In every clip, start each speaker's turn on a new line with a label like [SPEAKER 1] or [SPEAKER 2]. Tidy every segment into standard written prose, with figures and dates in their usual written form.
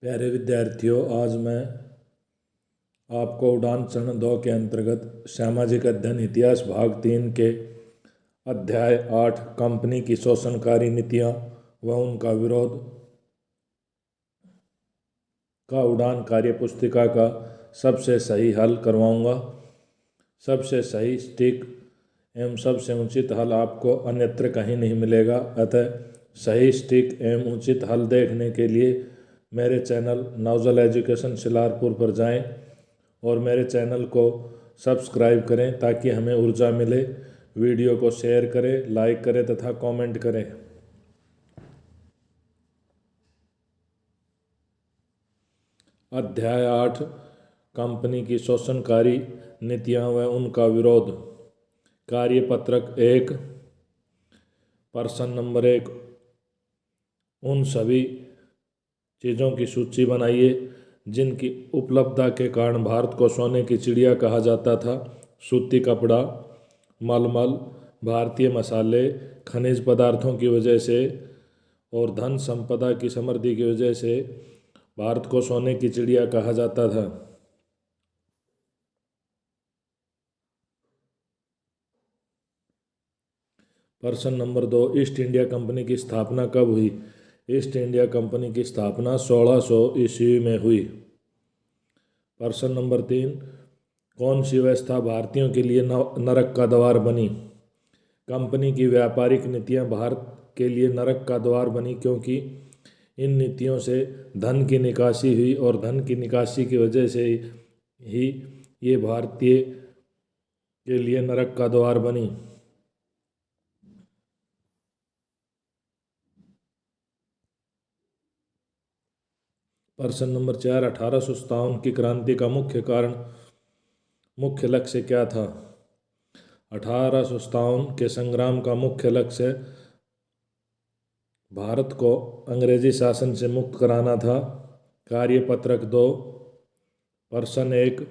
[SPEAKER 1] प्यारे विद्यार्थियों, आज मैं आपको उड़ान चरण 2 के अंतर्गत सामाजिक अध्ययन इतिहास भाग 3 के अध्याय 8 कंपनी की शोषणकारी नीतियां व उनका विरोध का उड़ान कार्य पुस्तिका का सबसे सही हल करवाऊंगा। सबसे सही सटीक एवं सबसे उचित हल आपको अन्यत्र कहीं नहीं मिलेगा। अतः सही सटीक एवं उचित हल देखने के लिए मेरे चैनल नवजल एजुकेशन शिलारपुर पर जाएं और मेरे चैनल को सब्सक्राइब करें ताकि हमें ऊर्जा मिले। वीडियो को शेयर करें, लाइक करें तथा कमेंट करें। अध्याय 8 कंपनी की शोषणकारी नीतियां व उनका विरोध। कार्यपत्रक 1। प्रश्न नंबर 1। उन सभी चीज़ों की सूची बनाइए जिनकी उपलब्धता के कारण भारत को सोने की चिड़िया कहा जाता था। सूती कपड़ा, मलमल, भारतीय मसाले, खनिज पदार्थों की वजह से और धन संपदा की समृद्धि की वजह से भारत को सोने की चिड़िया कहा जाता था। प्रश्न नंबर 2। ईस्ट इंडिया कंपनी की स्थापना कब हुई? ईस्ट इंडिया कंपनी की स्थापना 1600 ईस्वी में हुई। प्रश्न नंबर 3। कौन सी व्यवस्था भारतीयों के लिए नरक का द्वार बनी? कंपनी की व्यापारिक नीतियां भारत के लिए नरक का द्वार बनी क्योंकि इन नीतियों से धन की निकासी हुई और धन की निकासी की वजह से ही ये भारतीय के लिए नरक का द्वार बनी। प्रश्न नंबर 4। 1857 की क्रांति का मुख्य लक्ष्य क्या था? 1857 के संग्राम का मुख्य लक्ष्य भारत को अंग्रेजी शासन से मुक्त कराना था। कार्यपत्रक 2। प्रश्न 1।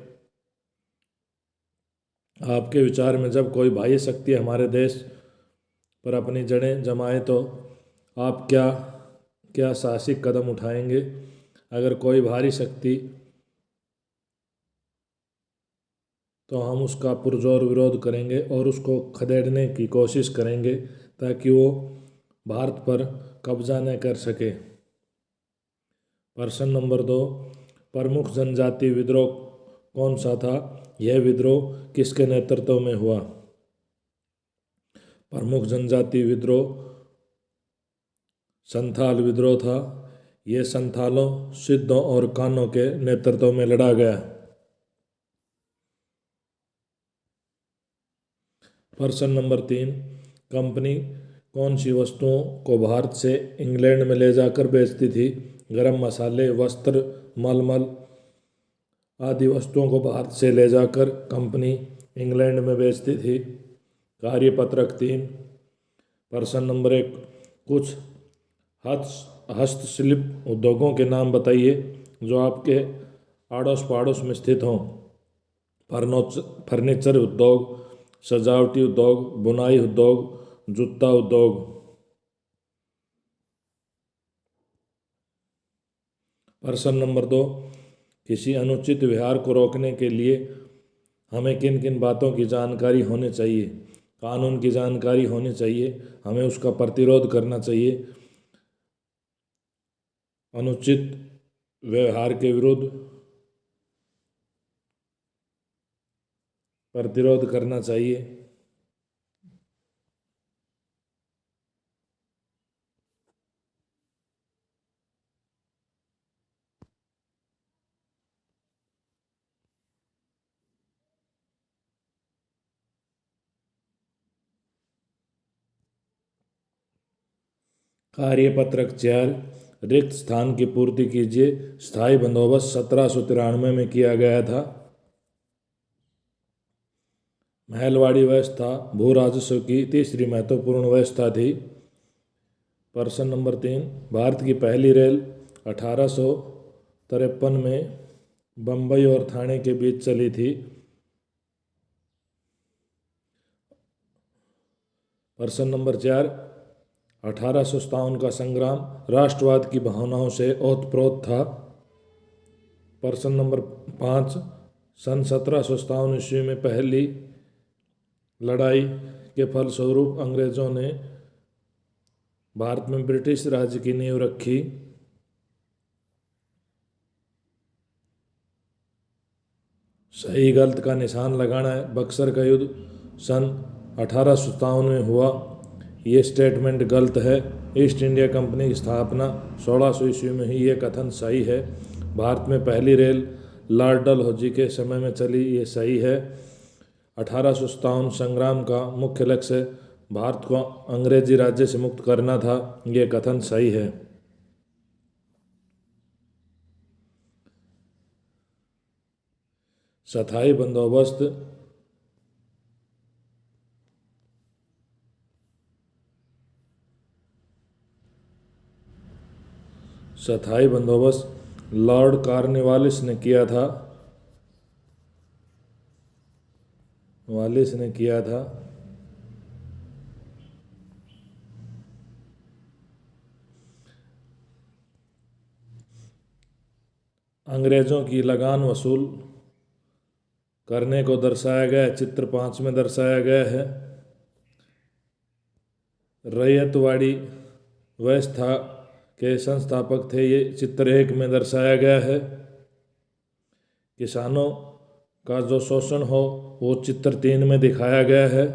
[SPEAKER 1] आपके विचार में जब कोई बाह्य शक्ति हमारे देश पर अपनी जड़ें जमाए तो आप क्या क्या साहसिक कदम उठाएंगे? अगर कोई बाहरी शक्ति तो हम उसका पुरजोर विरोध करेंगे और उसको खदेड़ने की कोशिश करेंगे ताकि वो भारत पर कब्जा न कर सके। प्रश्न नंबर 2। प्रमुख जनजाति विद्रोह कौन सा था? यह विद्रोह किसके नेतृत्व में हुआ? प्रमुख जनजाति विद्रोह संथाल विद्रोह था। यह संथालों, सिद्धों और कानों के नेतृत्व में लड़ा गया। प्रश्न नंबर 3। कंपनी कौन सी वस्तुओं को भारत से इंग्लैंड में ले जाकर बेचती थी? गरम मसाले, वस्त्र, मलमल आदि वस्तुओं को भारत से ले जाकर कंपनी इंग्लैंड में बेचती थी। कार्यपत्रक 3। प्रश्न नंबर 1। कुछ हस्तशिल्प उद्योगों के नाम बताइए जो आपके आड़ोस पड़ोस में स्थित हों। फर्नीचर उद्योग, सजावटी उद्योग, बुनाई उद्योग, जूता उद्योग। प्रश्न नंबर 2। किसी अनुचित व्यवहार को रोकने के लिए हमें किन किन बातों की जानकारी होनी चाहिए? कानून की जानकारी होनी चाहिए, हमें उसका प्रतिरोध करना चाहिए, अनुचित व्यवहार के विरुद्ध प्रतिरोध करना चाहिए। कार्यपत्रक 4। रिक्त स्थान की पूर्ति कीजिए। स्थायी बंदोबस्त 1793 में किया गया था। महलवाड़ी व्यवस्था भू राजस्व की तीसरी महत्वपूर्ण व्यवस्था थी। प्रश्न नंबर 3। भारत की पहली रेल 1853 में बम्बई और ठाणे के बीच चली थी। प्रश्न नंबर 4। 1857 का संग्राम राष्ट्रवाद की भावनाओं से ओतप्रोत था। प्रश्न नंबर 5, सन 1757 ईस्वी में पहली लड़ाई के फलस्वरूप अंग्रेजों ने भारत में ब्रिटिश राज्य की नींव रखी। सही गलत का निशान लगाना है। बक्सर का युद्ध सन 1857 में हुआ, ये स्टेटमेंट गलत है। ईस्ट इंडिया कंपनी की स्थापना 1600 ईस्वी में हुई, ये कथन सही है। भारत में पहली रेल लॉर्ड डलहौजी के समय में चली, ये सही है। 1857 संग्राम का मुख्य लक्ष्य भारत को अंग्रेजी राज्य से मुक्त करना था, ये कथन सही है। स्थायी बंदोबस्त लॉर्ड कॉर्नवालिस ने किया था। अंग्रेजों की लगान वसूल करने को दर्शाया गया है, चित्र 5 में दर्शाया गया है। रैयतवाड़ी व्यवस्था के संस्थापक थे, ये चित्र 1 में दर्शाया गया है। किसानों का जो शोषण हो वो चित्र 3 में दिखाया गया है।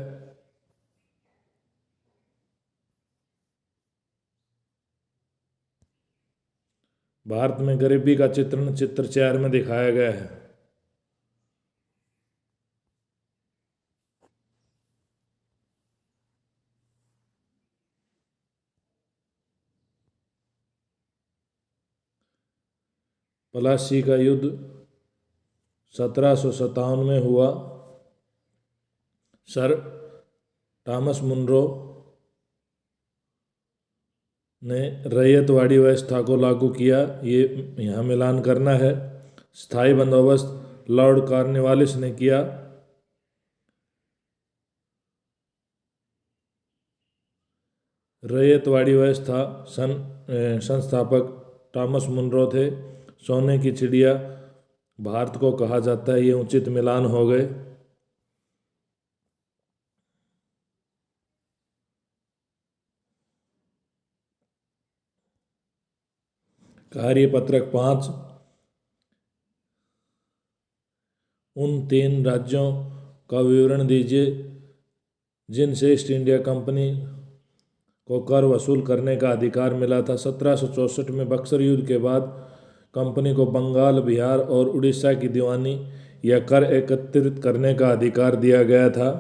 [SPEAKER 1] भारत में गरीबी का चित्रण चित्र 4 में दिखाया गया है। प्लासी का युद्ध 1757 में हुआ। सर थॉमस मुनरो ने रैयतवाड़ी व्यवस्था को लागू किया, ये यहाँ मिलान करना है। स्थायी बंदोबस्त लॉर्ड कॉर्नवालिस ने किया। रैयतवाड़ी व्यवस्था संस्थापक थॉमस मुनरो थे। सोने की चिड़िया भारत को कहा जाता है, ये उचित मिलान हो गए। कार्यपत्रक 5, उन 3 राज्यों का विवरण दीजिए जिनसे ईस्ट इंडिया कंपनी को कर वसूल करने का अधिकार मिला था। 1764 में बक्सर युद्ध के बाद कंपनी को बंगाल, बिहार और उड़ीसा की दीवानी या कर एकत्रित करने का अधिकार दिया गया था।